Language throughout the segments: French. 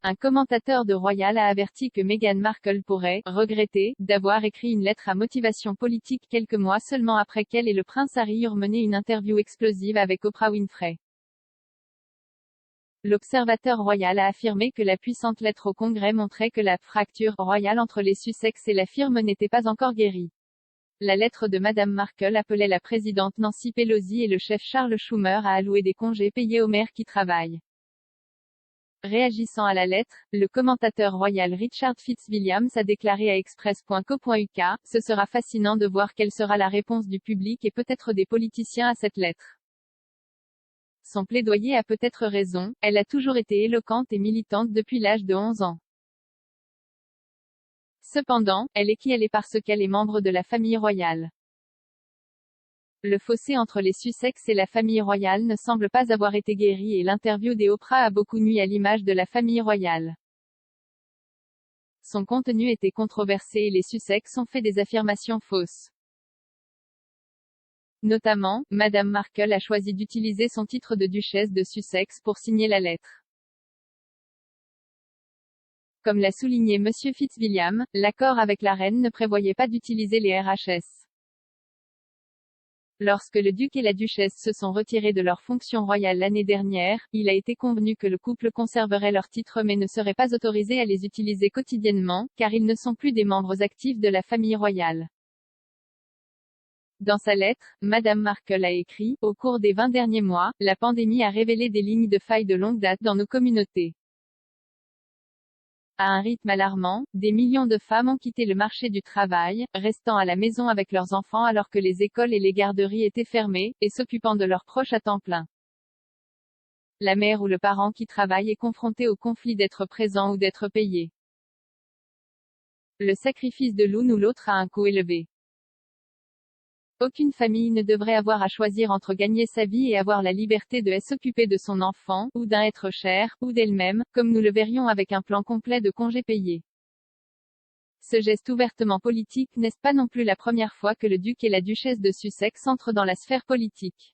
Un commentateur de Royal a averti que Meghan Markle pourrait « regretter » d'avoir écrit une lettre à motivation politique quelques mois seulement après qu'elle et le prince Harry eurent mené une interview explosive avec Oprah Winfrey. L'Observateur royal a affirmé que la puissante lettre au Congrès montrait que la « fracture » royale entre les Sussex et la firme n'était pas encore guérie. La lettre de Madame Markle appelait la présidente Nancy Pelosi et le chef Charles Schumer à allouer des congés payés aux mères qui travaillent. Réagissant à la lettre, le commentateur royal Richard Fitzwilliams a déclaré à Express.co.uk « Ce sera fascinant de voir quelle sera la réponse du public et peut-être des politiciens à cette lettre. Son plaidoyer a peut-être raison, elle a toujours été éloquente et militante depuis l'âge de 11 ans. Cependant, elle est qui elle est parce qu'elle est membre de la famille royale. Le fossé entre les Sussex et la famille royale ne semble pas avoir été guéri et l'interview d'Oprah a beaucoup nui à l'image de la famille royale. Son contenu était controversé et les Sussex ont fait des affirmations fausses. Notamment, Madame Markle a choisi d'utiliser son titre de duchesse de Sussex pour signer la lettre. Comme l'a souligné Monsieur Fitzwilliam, l'accord avec la reine ne prévoyait pas d'utiliser les RHS. Lorsque le duc et la duchesse se sont retirés de leurs fonctions royales l'année dernière, il a été convenu que le couple conserverait leurs titres mais ne serait pas autorisé à les utiliser quotidiennement, car ils ne sont plus des membres actifs de la famille royale. Dans sa lettre, Madame Markle a écrit « Au cours des 20 derniers mois, la pandémie a révélé des lignes de faille de longue date dans nos communautés. À un rythme alarmant, des millions de femmes ont quitté le marché du travail, restant à la maison avec leurs enfants alors que les écoles et les garderies étaient fermées, et s'occupant de leurs proches à temps plein. La mère ou le parent qui travaille est confronté au conflit d'être présent ou d'être payé. Le sacrifice de l'une ou l'autre a un coût élevé. Aucune famille ne devrait avoir à choisir entre gagner sa vie et avoir la liberté de s'occuper de son enfant, ou d'un être cher, ou d'elle-même, comme nous le verrions avec un plan complet de congés payés. Ce geste ouvertement politique n'est pas non plus la première fois que le duc et la duchesse de Sussex entrent dans la sphère politique.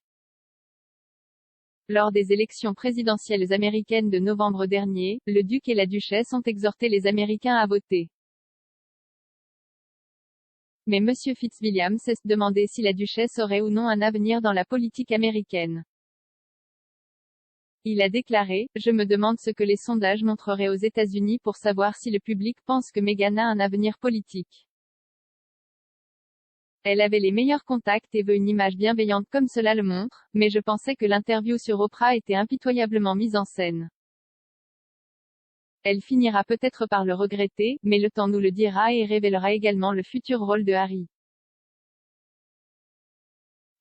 Lors des élections présidentielles américaines de novembre dernier, le duc et la duchesse ont exhorté les Américains à voter. Mais Monsieur Fitzwilliam s'est demandé si la duchesse aurait ou non un avenir dans la politique américaine. Il a déclaré « Je me demande ce que les sondages montreraient aux États-Unis pour savoir si le public pense que Meghan a un avenir politique. Elle avait les meilleurs contacts et veut une image bienveillante comme cela le montre, mais je pensais que l'interview sur Oprah était impitoyablement mise en scène. Elle finira peut-être par le regretter, mais le temps nous le dira et révélera également le futur rôle de Harry.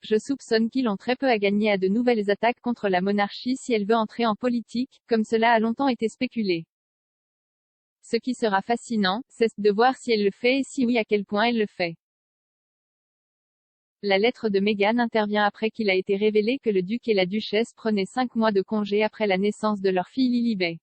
Je soupçonne qu'ils ont très peu à gagner à de nouvelles attaques contre la monarchie si elle veut entrer en politique, comme cela a longtemps été spéculé. Ce qui sera fascinant, c'est de voir si elle le fait et si oui à quel point elle le fait. La lettre de Meghan intervient après qu'il a été révélé que le duc et la duchesse prenaient 5 mois de congé après la naissance de leur fille Lilibet.